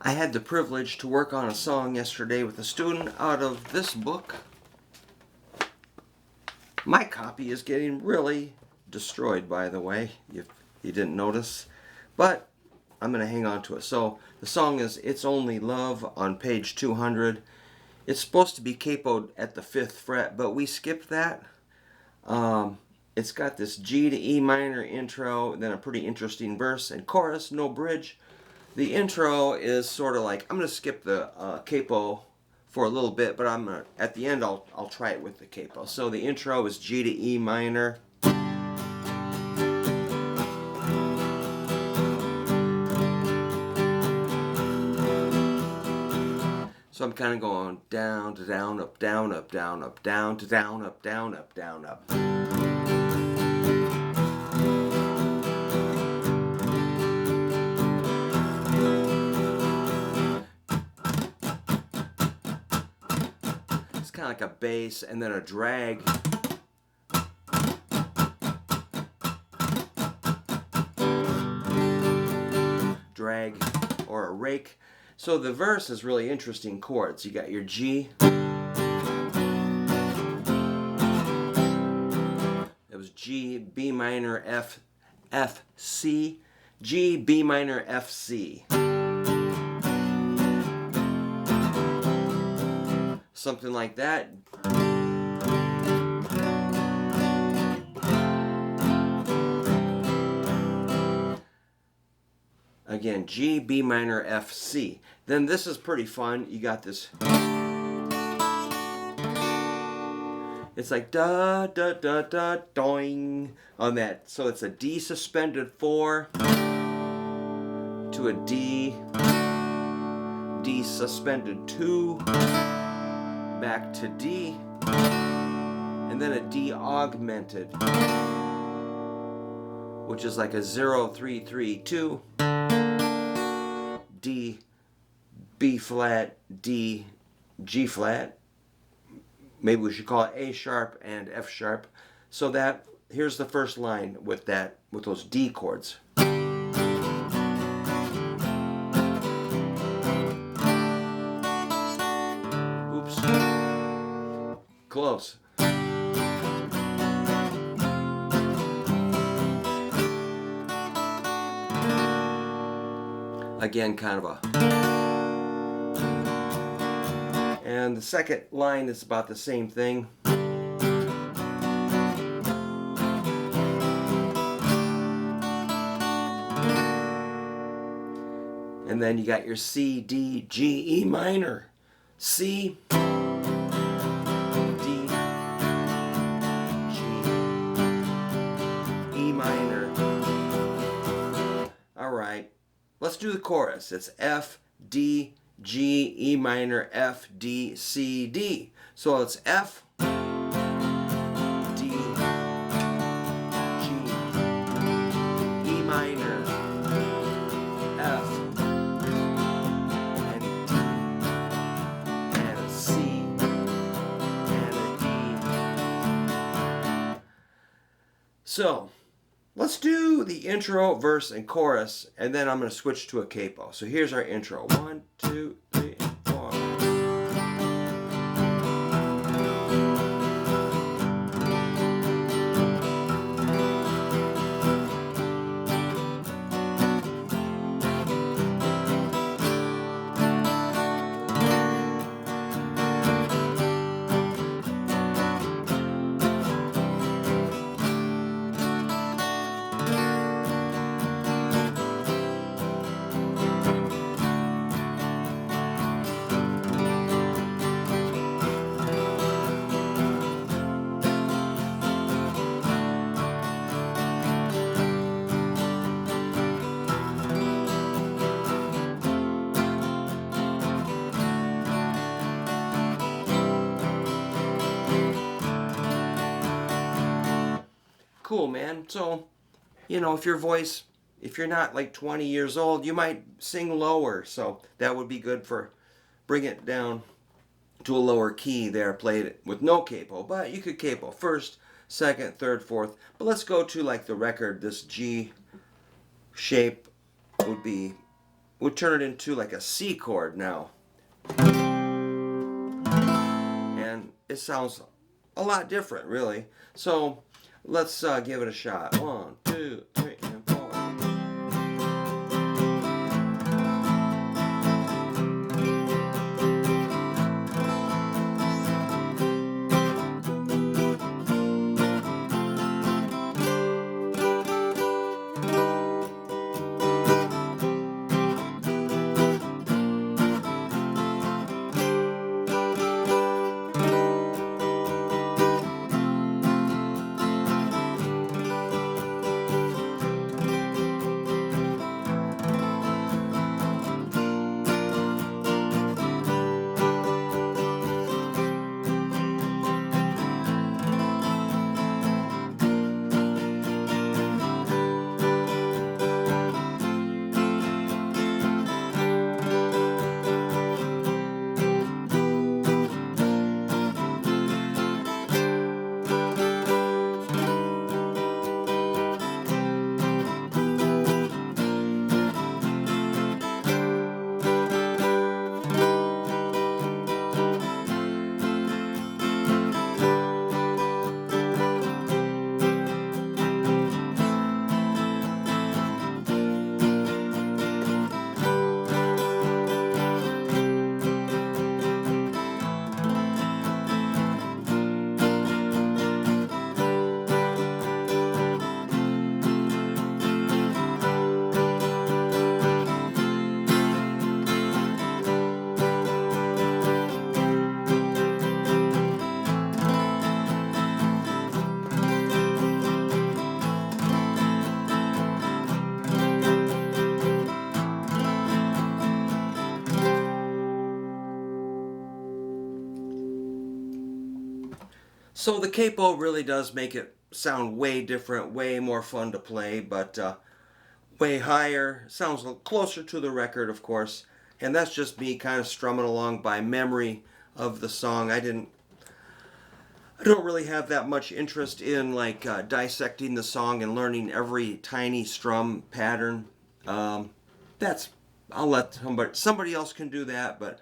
I had the privilege to work on a song yesterday with a student out of this book. My copy is getting really destroyed, by the way, if you didn't notice, but I'm going to hang on to it. So the song is It's Only Love on page 200. It's supposed to be capoed at the 5th fret, but we skipped that. It's got this G to E minor intro, then a pretty interesting verse and chorus, no bridge. The intro is sort of like, I'm going to skip the capo for a little bit, but at the end I'll try it with the capo. So the intro is G to E minor. So I'm kind of going down to down, up, down, up, down, up, down to down, up, down, up, down, up. It's kind of like a bass and then a drag. Drag or a rake. So the verse is really interesting chords. You got your G. It was G, B minor, F, F, C. G, B minor, F, C. Something like that. Again, G, B minor, F, C. Then this is pretty fun. You got this. It's like da da da da doing on that. So it's a D suspended 4 to a D, D suspended 2, back to D, and then a D augmented, which is like a 0 3 3 2. D, B flat, D, G flat. Maybe we should call it A sharp and F sharp. So that here's the first line with those D chords. Oops. Close. Again, kind of a. And the second line is about the same thing. And then you got your C, D, G, E minor. C, D, G, E minor. All right. Let's do the chorus. It's F, D, G, E minor, F, D, C, D. So it's F, D, G, E minor, F, and D, and a C, and a D. So let's do the intro, verse, and chorus, and then I'm going to switch to a capo. So here's our intro. 1, 2, 3, and 4. Cool, man. So, if you're not like 20 years old, you might sing lower. So that would be good for bring it down to a lower key there, played it with no capo. But you could capo first, second, third, fourth. But let's go to like the record. This G shape would be we'll turn it into like a C chord now. And it sounds a lot different, really. So let's give it a shot. 1, 2, 3, and 4. So the capo really does make it sound way different, way more fun to play, but way higher. Sounds closer to the record, of course. And that's just me kind of strumming along by memory of the song. I don't really have that much interest in like dissecting the song and learning every tiny strum pattern. I'll let somebody else can do that, but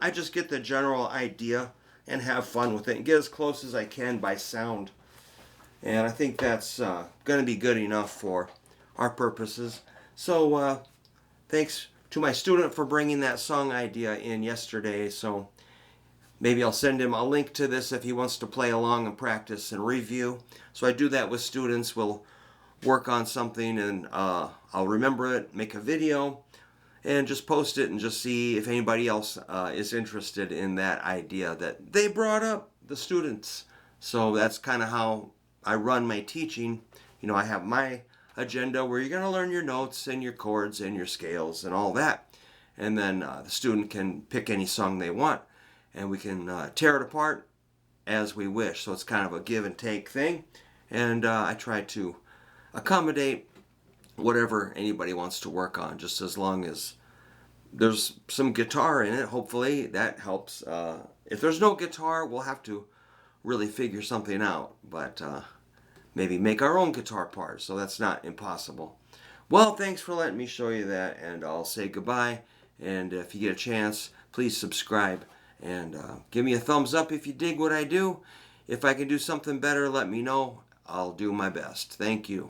I just get the general idea and have fun with it and get as close as I can by sound. And I think that's going to be good enough for our purposes. So thanks to my student for bringing that song idea in yesterday. So maybe I'll send him a link to this if he wants to play along and practice and review. So I do that with students. We'll work on something and I'll remember it, make a video, and just post it and just see if anybody else is interested in that idea that they brought up, the students. So that's kind of how I run my teaching. You know, I have my agenda where you're going to learn your notes and your chords and your scales and all that. And then the student can pick any song they want. And we can tear it apart as we wish. So it's kind of a give and take thing. And I try to accommodate whatever anybody wants to work on, just as long as there's some guitar in it. Hopefully that helps. If there's no guitar, we'll have to really figure something out, but maybe make our own guitar part, so that's not impossible. Well, thanks for letting me show you that, and I'll say goodbye. And if you get a chance, please subscribe and give me a thumbs up if you dig what I do. If I can do something better, let me know. I'll do my best. Thank you.